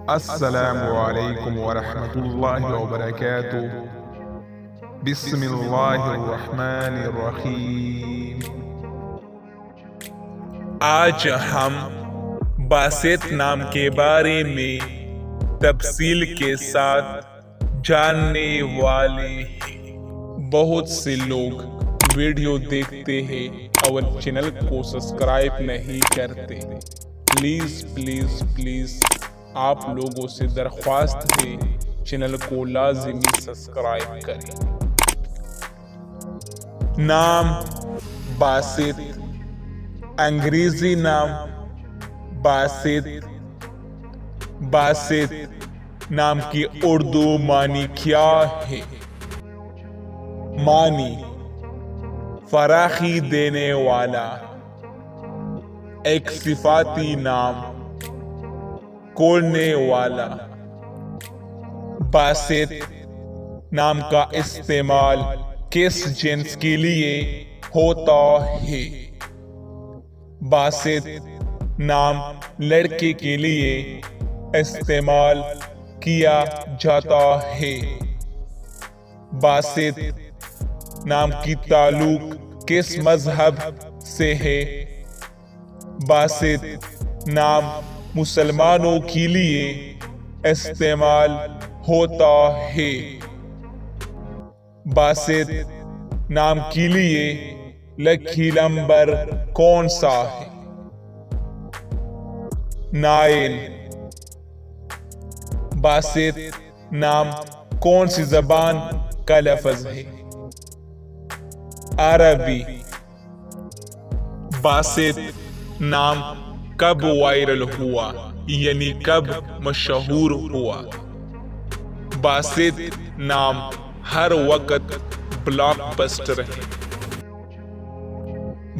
السلام علیکم ورحمۃ اللہ وبرکاتہ۔ بسم اللہ الرحمن الرحیم۔ آج ہم باسط نام کے بارے میں تفصیل کے ساتھ جاننے والے ہیں۔ بہت سے لوگ ویڈیو دیکھتے ہیں اور چینل کو سبسکرائب نہیں کرتے۔ پلیز آپ لوگوں سے درخواست ہے چینل کو لازمی سبسکرائب کریں۔ نام باسط، انگریزی نام باسط۔ باسط نام کی اردو معنی کیا ہے؟ معنی فراخی دینے والا، ایک صفاتی نام، کھولنے والا۔ باسط نام کا استعمال کس جنس کے لیے ہوتا ہے؟ باسط نام لڑکے کے لیے استعمال کیا جاتا ہے۔ باسط نام کی تعلق کس مذہب سے ہے؟ باسط نام مسلمانوں کے لیے استعمال ہوتا ہے۔ باسط نام کے لیے لکی نمبر کون سا ہے؟ 9۔ باسط نام کون سی زبان کا لفظ ہے؟ عربی۔ باسط نام کب وائرل ہوا، یعنی کب مشہور ہوا؟ باسط نام ہر وقت بلاک بسٹر ہے۔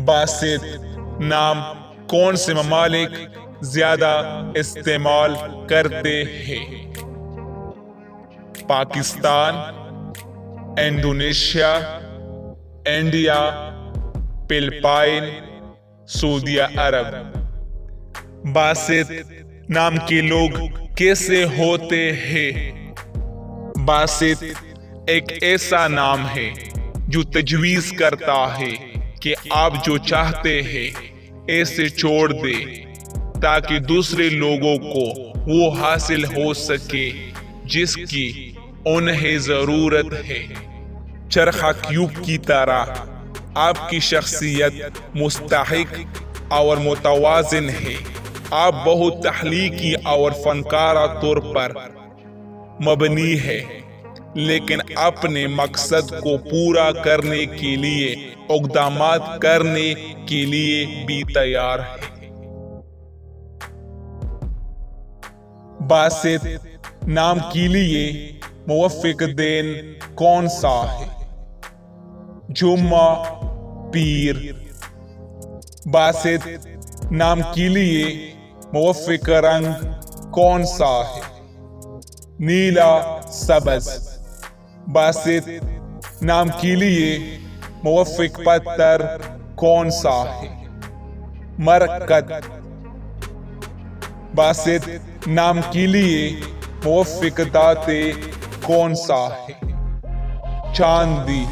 باسط نام کون سے ممالک زیادہ استعمال کرتے ہیں؟ پاکستان، انڈونیشیا، انڈیا، فلپائن، سعودی عرب۔ باسط نام کے لوگ کیسے ہوتے ہیں؟ باسط ایک ایسا نام ہے جو تجویز کرتا ہے کہ آپ جو چاہتے ہیں ایسے چھوڑ دیں تاکہ دوسرے لوگوں کو وہ حاصل ہو سکے جس کی انہیں ضرورت ہے۔ چرخہ کیوب کی طرح آپ کی شخصیت مستحق اور متوازن ہے۔ آپ بہت تخلیقی اور فنکارہ طور پر مبنی ہے، لیکن اپنے مقصد کو پورا کرنے کے لیے اقدامات کرنے کے لیے بھی تیار ہے۔ باسط نام کے لیے موافق دن کون سا ہے؟ جمعہ، پیر۔ باسط نام کے لیے موافق رنگ کون سا ہے؟ نیلا، سبز۔ باسط نام کے لیے موافق پتھر کون سا ہے؟ مرکز۔ باسط نام کے لیے موافق دھاتیں کون سا ہے؟ چاندی۔